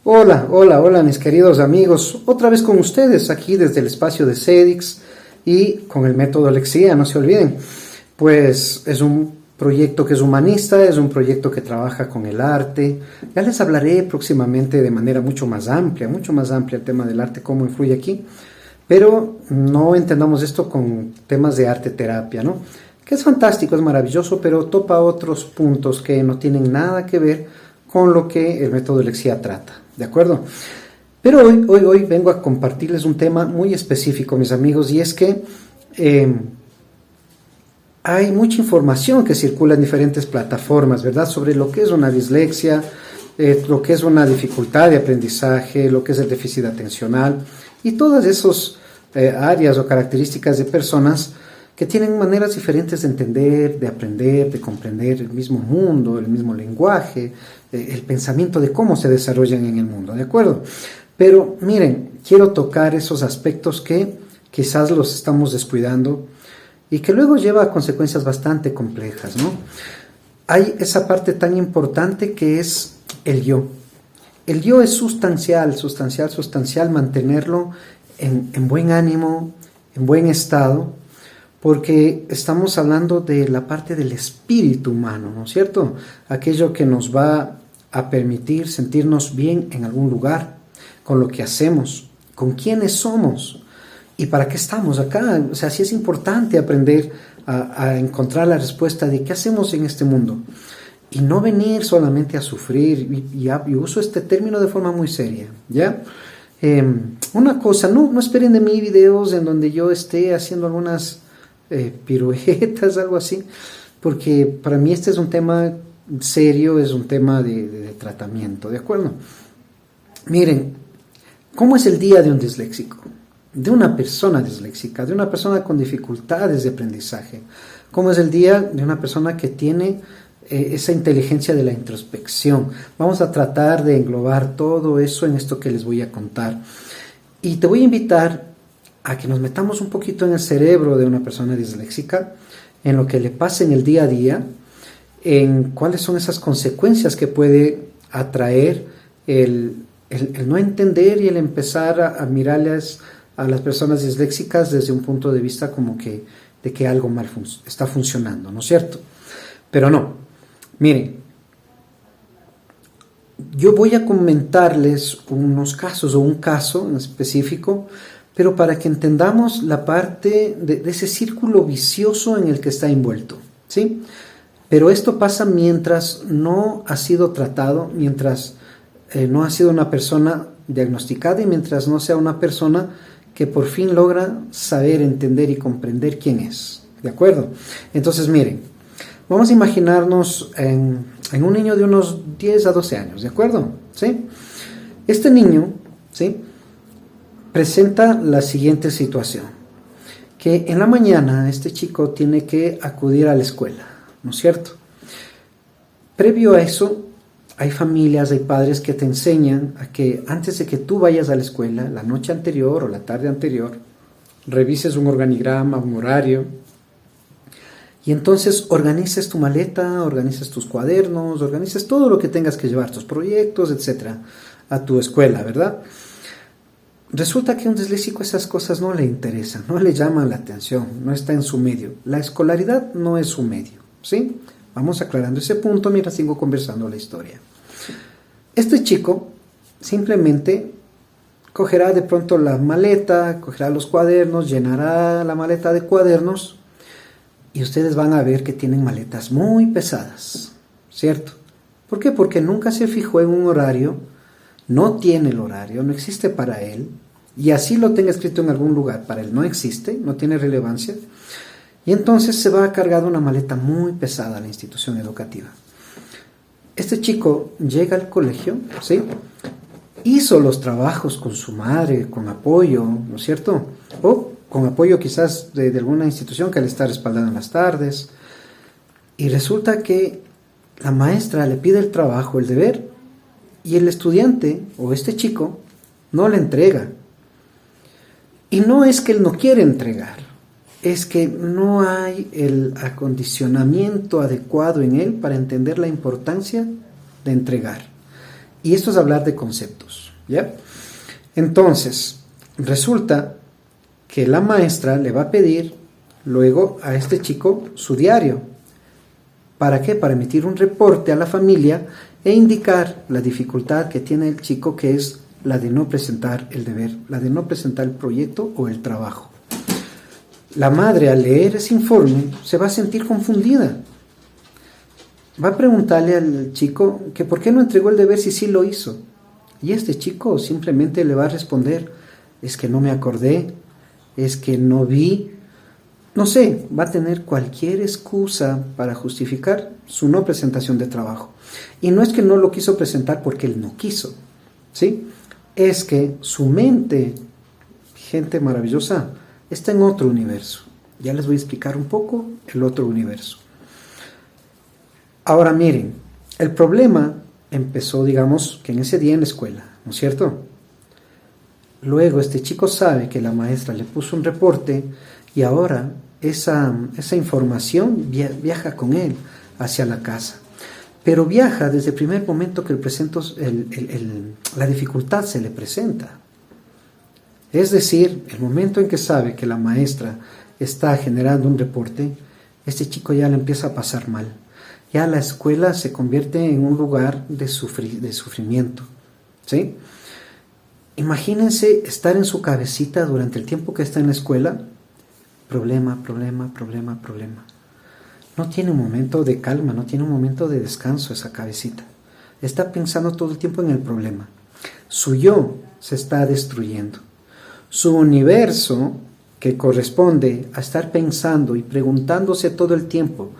Hola, hola, hola mis queridos amigos, otra vez con ustedes aquí desde el espacio de CEDIX y con el método Lexía, no se olviden, pues es un proyecto que es humanista, es un proyecto que trabaja con el arte. Ya les hablaré próximamente de manera mucho más amplia el tema del arte, cómo influye aquí, pero no entendamos esto con temas de arte terapia, ¿no? Que es fantástico, es maravilloso, pero topa otros puntos que no tienen nada que ver con lo que el método Lexía trata, ¿de acuerdo? Pero hoy vengo a compartirles un tema muy específico, mis amigos, y es que hay mucha información que circula en diferentes plataformas, ¿verdad? Sobre lo que es una dislexia, lo que es una dificultad de aprendizaje, lo que es el déficit atencional y todas esas áreas o características de personas que tienen maneras diferentes de entender, de aprender, de comprender el mismo mundo, el mismo lenguaje, el pensamiento de cómo se desarrollan en el mundo, ¿de acuerdo? Pero miren, quiero tocar esos aspectos que quizás los estamos descuidando y que luego lleva a consecuencias bastante complejas, ¿no? Hay esa parte tan importante que es el yo. El yo es sustancial mantenerlo en buen ánimo, en buen estado, porque estamos hablando de la parte del espíritu humano, ¿no es cierto? Aquello que nos va a permitir sentirnos bien en algún lugar, con lo que hacemos, con quiénes somos y para qué estamos acá. O sea, sí es importante aprender a encontrar la respuesta de qué hacemos en este mundo y no venir solamente a sufrir, y uso este término de forma muy seria, ¿ya? Una cosa, no esperen de mí videos en donde yo esté haciendo algunas piruetas, algo así, porque para mí este es un tema serio, es un tema de tratamiento, ¿de acuerdo? Miren, ¿cómo es el día de un disléxico? De una persona disléxica, de una persona con dificultades de aprendizaje. ¿Cómo es el día de una persona que tiene esa inteligencia de la introspección? Vamos a tratar de englobar todo eso en esto que les voy a contar. Y te voy a invitar a que nos metamos un poquito en el cerebro de una persona disléxica, en lo que le pasa en el día a día, en cuáles son esas consecuencias que puede atraer el no entender y el empezar a mirarles a las personas disléxicas desde un punto de vista como que de que algo mal está funcionando, ¿no es cierto? Pero no, miren, yo voy a comentarles unos casos o un caso en específico, pero para que entendamos la parte de ese círculo vicioso en el que está envuelto, ¿sí? Pero esto pasa mientras no ha sido tratado, mientras no ha sido una persona diagnosticada y mientras no sea una persona que por fin logra saber, entender y comprender quién es, ¿de acuerdo? Entonces, miren, vamos a imaginarnos en un niño de unos 10 a 12 años, ¿de acuerdo? ¿Sí? Este niño, ¿sí?, presenta la siguiente situación, que en la mañana este chico tiene que acudir a la escuela, ¿no es cierto? Previo a eso, hay familias, hay padres que te enseñan a que antes de que tú vayas a la escuela, la noche anterior o la tarde anterior, revises un organigrama, un horario, y entonces organices tu maleta, organices tus cuadernos, organices todo lo que tengas que llevar, tus proyectos, etcétera, a tu escuela, ¿verdad? Resulta que a un disléxico esas cosas no le interesan, no le llaman la atención, no está en su medio. La escolaridad no es su medio, ¿sí? Vamos aclarando ese punto mientras sigo conversando la historia. Este chico simplemente cogerá de pronto la maleta, cogerá los cuadernos, llenará la maleta de cuadernos y ustedes van a ver que tienen maletas muy pesadas, ¿cierto? ¿Por qué? Porque nunca se fijó en un horario, no tiene el horario, no existe para él, y así lo tenga escrito en algún lugar, para él no existe, no tiene relevancia, y entonces se va a cargar una maleta muy pesada a la institución educativa. Este chico llega al colegio, ¿sí?, hizo los trabajos con su madre, con apoyo, ¿no es cierto?, o con apoyo quizás de alguna institución que le está respaldando en las tardes, y resulta que la maestra le pide el trabajo, el deber, y el estudiante o este chico no le entrega. Y no es que él no quiere entregar, es que no hay el acondicionamiento adecuado en él para entender la importancia de entregar. Y esto es hablar de conceptos, ¿ya? Entonces, resulta que la maestra le va a pedir luego a este chico su diario. ¿Para qué? Para emitir un reporte a la familia e indicar la dificultad que tiene el chico, que es la de no presentar el deber, la de no presentar el proyecto o el trabajo. La madre, al leer ese informe, se va a sentir confundida. Va a preguntarle al chico que por qué no entregó el deber si sí lo hizo. Y este chico simplemente le va a responder, es que no me acordé, es que no vi, no sé, va a tener cualquier excusa para justificar su no presentación de trabajo. Y no es que no lo quiso presentar porque él no quiso, ¿sí? Es que su mente, gente maravillosa, está en otro universo. Ya les voy a explicar un poco el otro universo. Ahora miren, el problema empezó, digamos, que en ese día en la escuela, ¿no es cierto? Luego este chico sabe que la maestra le puso un reporte y ahora esa información viaja con él hacia la casa. Pero viaja desde el primer momento que la dificultad se le presenta. Es decir, el momento en que sabe que la maestra está generando un reporte, este chico ya le empieza a pasar mal. Ya la escuela se convierte en un lugar de sufrimiento, ¿sí? Imagínense estar en su cabecita durante el tiempo que está en la escuela. Problema, problema, problema, problema. No tiene un momento de calma, no tiene un momento de descanso esa cabecita. Está pensando todo el tiempo en el problema. Su yo se está destruyendo. Su universo, que corresponde a estar pensando y preguntándose todo el tiempo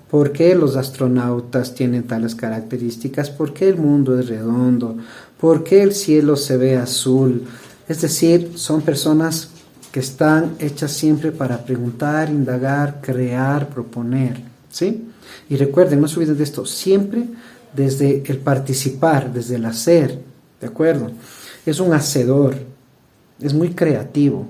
¿por qué los astronautas tienen tales características? ¿Por qué el mundo es redondo? ¿Por qué el cielo se ve azul? Es decir, son personas que están hechas siempre para preguntar, indagar, crear, proponer, ¿sí? Y recuerden, no se olviden de esto, siempre desde el participar, desde el hacer, ¿de acuerdo? Es un hacedor, es muy creativo.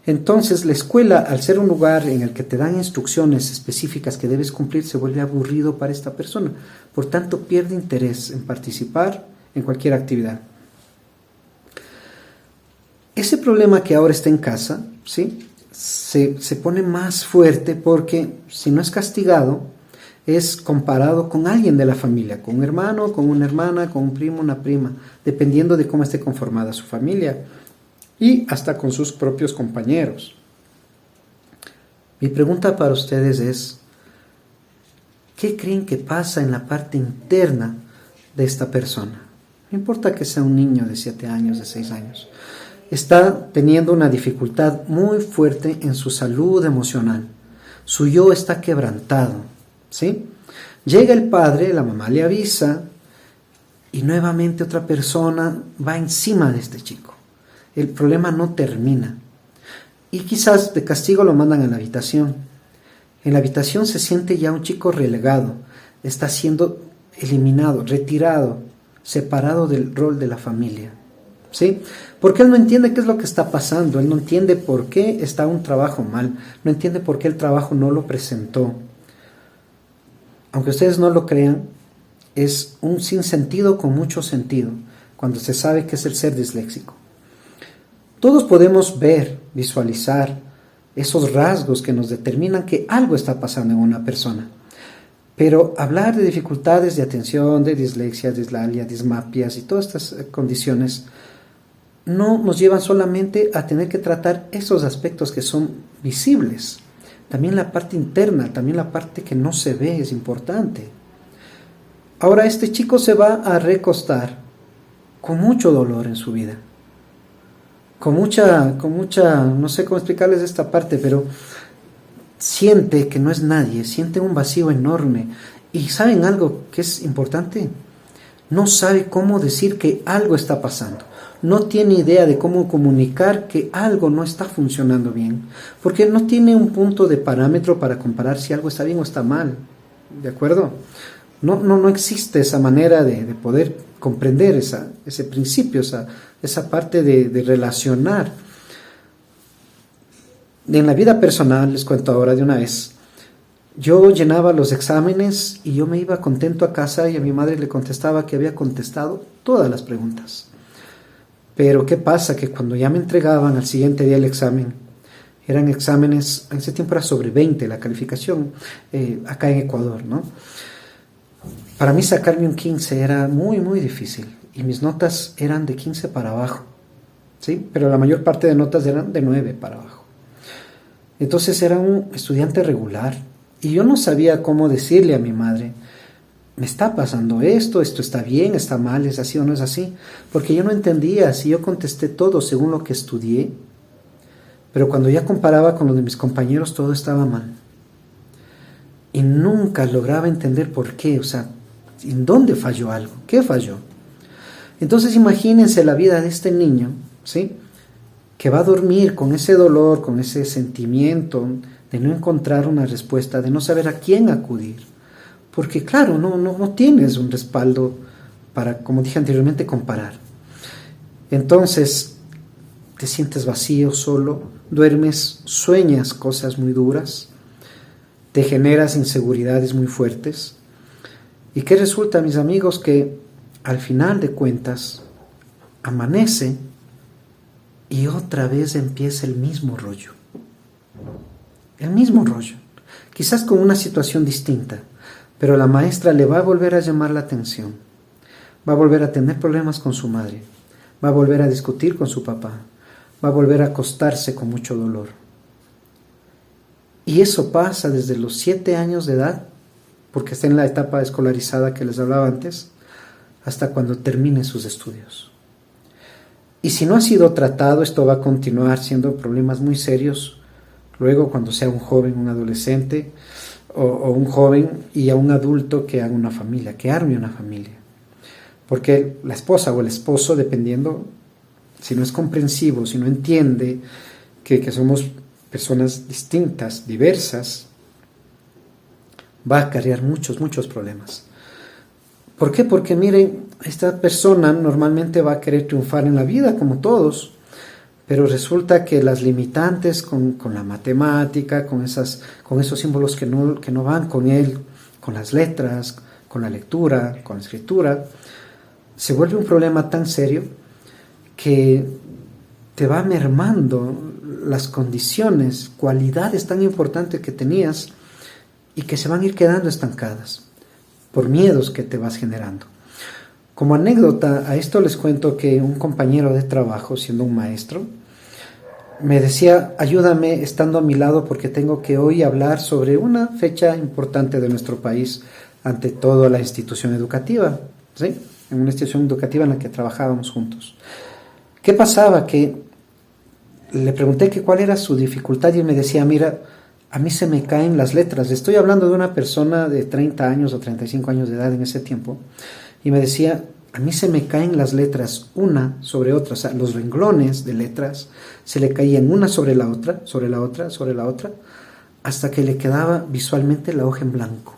Entonces la escuela, al ser un lugar en el que te dan instrucciones específicas que debes cumplir, se vuelve aburrido para esta persona. Por tanto, pierde interés en participar en cualquier actividad. Ese problema que ahora está en casa, ¿sí? se pone más fuerte porque si no es castigado, es comparado con alguien de la familia, con un hermano, con una hermana, con un primo, una prima, dependiendo de cómo esté conformada su familia. Y hasta con sus propios compañeros. Mi pregunta para ustedes es, ¿qué creen que pasa en la parte interna de esta persona? No importa que sea un niño de 7 años, de 6 años. Está teniendo una dificultad muy fuerte en su salud emocional. Su yo está quebrantado, ¿sí? Llega el padre, la mamá le avisa, y nuevamente otra persona va encima de este chico. El problema no termina. Y quizás de castigo lo mandan a la habitación. En la habitación se siente ya un chico relegado. Está siendo eliminado, retirado, separado del rol de la familia. ¿Sí? Porque él no entiende qué es lo que está pasando. Él no entiende por qué está un trabajo mal. No entiende por qué el trabajo no lo presentó. Aunque ustedes no lo crean, es un sinsentido con mucho sentido cuando se sabe que es el ser disléxico. Todos podemos ver, visualizar esos rasgos que nos determinan que algo está pasando en una persona. Pero hablar de dificultades de atención, de dislexia, dislalia, dismapias y todas estas condiciones no nos llevan solamente a tener que tratar esos aspectos que son visibles. También la parte interna, también la parte que no se ve es importante. Ahora este chico se va a recostar con mucho dolor en su vida. Con mucha, no sé cómo explicarles esta parte, pero siente que no es nadie, siente un vacío enorme. ¿Y saben algo que es importante? No sabe cómo decir que algo está pasando. No tiene idea de cómo comunicar que algo no está funcionando bien, porque no tiene un punto de parámetro para comparar si algo está bien o está mal. ¿De acuerdo? No existe esa manera de poder comprender ese principio, esa parte de relacionar. En la vida personal, les cuento ahora de una vez, Yo llenaba los exámenes y yo me iba contento a casa y a mi madre le contestaba que había contestado todas las preguntas. Pero ¿qué pasa? Que cuando ya me entregaban al siguiente día el examen, eran exámenes, en ese tiempo era sobre 20 la calificación, acá en Ecuador, ¿no? Para mí sacarme un 15 era muy, muy difícil y mis notas eran de 15 para abajo, ¿sí? Pero la mayor parte de notas eran de 9 para abajo. Entonces era un estudiante regular y yo no sabía cómo decirle a mi madre, me está pasando esto está bien, está mal, es así o no es así, porque yo no entendía si yo contesté todo según lo que estudié, pero cuando ya comparaba con lo de mis compañeros todo estaba mal. Y nunca lograba entender por qué, o sea, ¿en dónde falló algo? ¿Qué falló? Entonces imagínense la vida de este niño, ¿sí? Que va a dormir con ese dolor, con ese sentimiento de no encontrar una respuesta, de no saber a quién acudir. Porque claro, no tienes un respaldo para, como dije anteriormente, comparar. Entonces, te sientes vacío, solo, duermes, sueñas cosas muy duras, te generas inseguridades muy fuertes. ¿Y qué resulta, mis amigos? Que al final de cuentas, amanece y otra vez empieza el mismo rollo. El mismo rollo. Quizás con una situación distinta, pero la maestra le va a volver a llamar la atención. Va a volver a tener problemas con su madre. Va a volver a discutir con su papá. Va a volver a acostarse con mucho dolor. Y eso pasa desde los 7 años de edad, porque está en la etapa escolarizada que les hablaba antes, hasta cuando termine sus estudios. Y si no ha sido tratado, esto va a continuar siendo problemas muy serios luego cuando sea un joven, un adolescente, o un joven y a un adulto que haga una familia, que arme una familia. Porque la esposa o el esposo, dependiendo, si no es comprensivo, si no entiende que somos personas distintas, diversas, va a acarrear muchos problemas. ¿Por qué? Porque miren, esta persona normalmente va a querer triunfar en la vida como todos, pero resulta que las limitantes con la matemática, con esos símbolos que no van con él, con las letras, con la lectura, con la escritura, se vuelve un problema tan serio que te va mermando las condiciones, cualidades tan importantes que tenías y que se van a ir quedando estancadas por miedos que te vas generando. Como anécdota, a esto les cuento que un compañero de trabajo, siendo un maestro, me decía, ayúdame estando a mi lado porque tengo que hoy hablar sobre una fecha importante de nuestro país ante toda la institución educativa, ¿sí? En una institución educativa en la que trabajábamos juntos. ¿Qué pasaba? Que le pregunté que cuál era su dificultad y él me decía, mira, a mí se me caen las letras. Estoy hablando de una persona de 30 años o 35 años de edad en ese tiempo. Y me decía, a mí se me caen las letras una sobre otra. O sea, los renglones de letras se le caían una sobre la otra, sobre la otra, sobre la otra, hasta que le quedaba visualmente la hoja en blanco.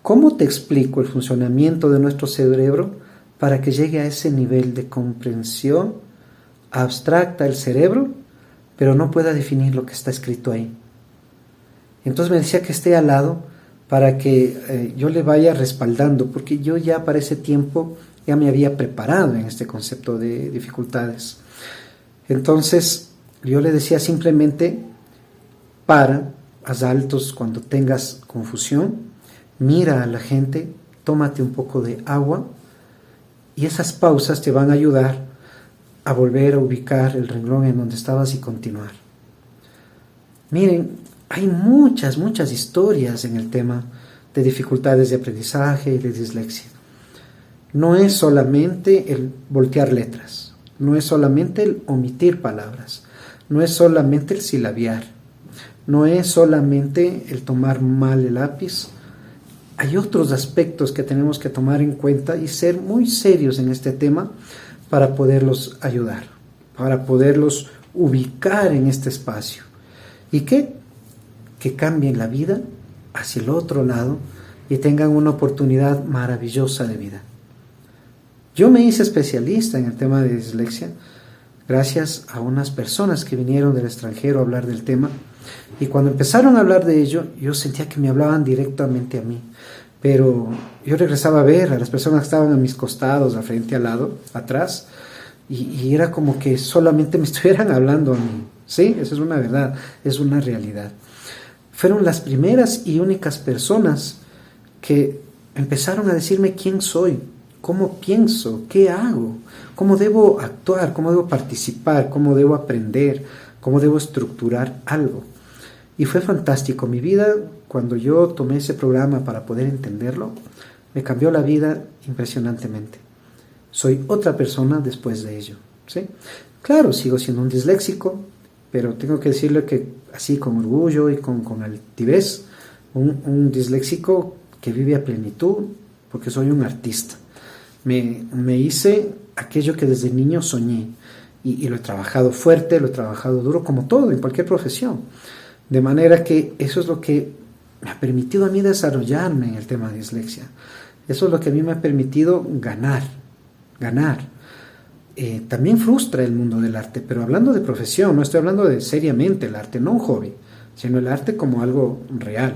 ¿Cómo te explico el funcionamiento de nuestro cerebro para que llegue a ese nivel de comprensión abstracta el cerebro, pero no pueda definir lo que está escrito ahí? Entonces me decía que esté al lado para que yo le vaya respaldando, porque yo ya para ese tiempo ya me había preparado en este concepto de dificultades. Entonces yo le decía simplemente, haz altos cuando tengas confusión, mira a la gente, tómate un poco de agua y esas pausas te van a ayudar a volver a ubicar el renglón en donde estabas y continuar. Miren, hay muchas historias en el tema de dificultades de aprendizaje y de dislexia. No es solamente el voltear letras, no es solamente el omitir palabras, no es solamente el silabiar, no es solamente el tomar mal el lápiz. Hay otros aspectos que tenemos que tomar en cuenta y ser muy serios en este tema para poderlos ayudar, para poderlos ubicar en este espacio. ¿Y qué? Que cambien la vida hacia el otro lado y tengan una oportunidad maravillosa de vida. Yo me hice especialista en el tema de dislexia gracias a unas personas que vinieron del extranjero a hablar del tema. Y cuando empezaron a hablar de ello, yo sentía que me hablaban directamente a mí. Pero yo regresaba a ver a las personas que estaban a mis costados, al frente, al lado, atrás, y era como que solamente me estuvieran hablando a mí. Sí, eso es una verdad, es una realidad. Fueron las primeras y únicas personas que empezaron a decirme quién soy, cómo pienso, qué hago, cómo debo actuar, cómo debo participar, cómo debo aprender, cómo debo estructurar algo. Y fue fantástico. Mi vida, cuando yo tomé ese programa para poder entenderlo, me cambió la vida impresionantemente. Soy otra persona después de ello, ¿sí? Claro, sigo siendo un disléxico, pero tengo que decirle que así con orgullo y con altivez, un disléxico que vive a plenitud, porque soy un artista. Me hice aquello que desde niño soñé, y lo he trabajado fuerte, lo he trabajado duro, como todo, en cualquier profesión. De manera que eso es lo que me ha permitido a mí desarrollarme en el tema de dislexia. Eso es lo que a mí me ha permitido ganar. También frustra el mundo del arte, pero hablando de profesión, no estoy hablando de seriamente el arte, no un hobby, sino el arte como algo real.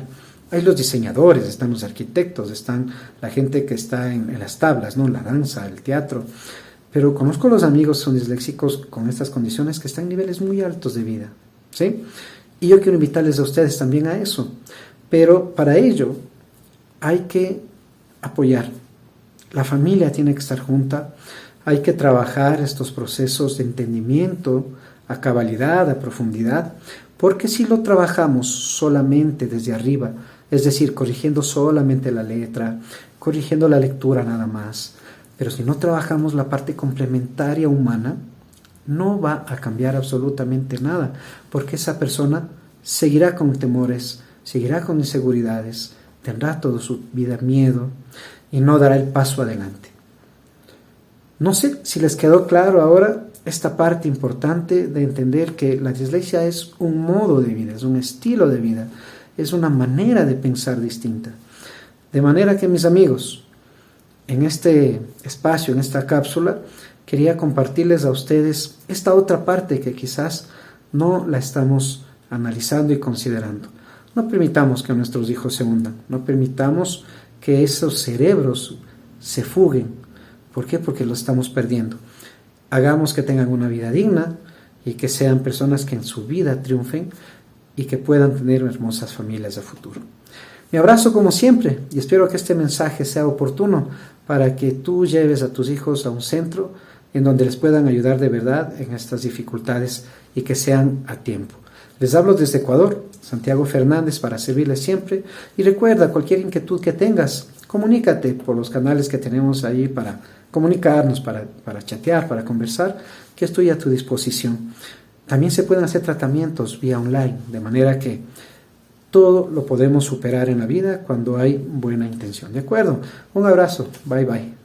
Hay los diseñadores, están los arquitectos, están la gente que está en las tablas, ¿no? La danza, el teatro. Pero conozco los amigos que son disléxicos con estas condiciones que están en niveles muy altos de vida, ¿sí? Y yo quiero invitarles a ustedes también a eso. Pero para ello hay que apoyar. La familia tiene que estar junta. Hay que trabajar estos procesos de entendimiento a cabalidad, a profundidad. Porque si lo trabajamos solamente desde arriba, es decir, corrigiendo solamente la letra, corrigiendo la lectura nada más, pero si no trabajamos la parte complementaria humana, no va a cambiar absolutamente nada, porque esa persona seguirá con temores, seguirá con inseguridades, tendrá toda su vida miedo y no dará el paso adelante. No sé si les quedó claro ahora esta parte importante de entender que la dislexia es un modo de vida, es un estilo de vida, es una manera de pensar distinta. De manera que, mis amigos, en este espacio, en esta cápsula, quería compartirles a ustedes esta otra parte que quizás no la estamos analizando y considerando. No permitamos que nuestros hijos se hundan, no permitamos que esos cerebros se fuguen. ¿Por qué? Porque los estamos perdiendo. Hagamos que tengan una vida digna y que sean personas que en su vida triunfen y que puedan tener hermosas familias a futuro. Mi abrazo como siempre y espero que este mensaje sea oportuno para que tú lleves a tus hijos a un centro en donde les puedan ayudar de verdad en estas dificultades y que sean a tiempo. Les hablo desde Ecuador, Santiago Fernández, para servirles siempre. Y recuerda, cualquier inquietud que tengas, comunícate por los canales que tenemos ahí para comunicarnos, para chatear, para conversar, que estoy a tu disposición. También se pueden hacer tratamientos vía online, de manera que todo lo podemos superar en la vida cuando hay buena intención. ¿De acuerdo? Un abrazo. Bye bye.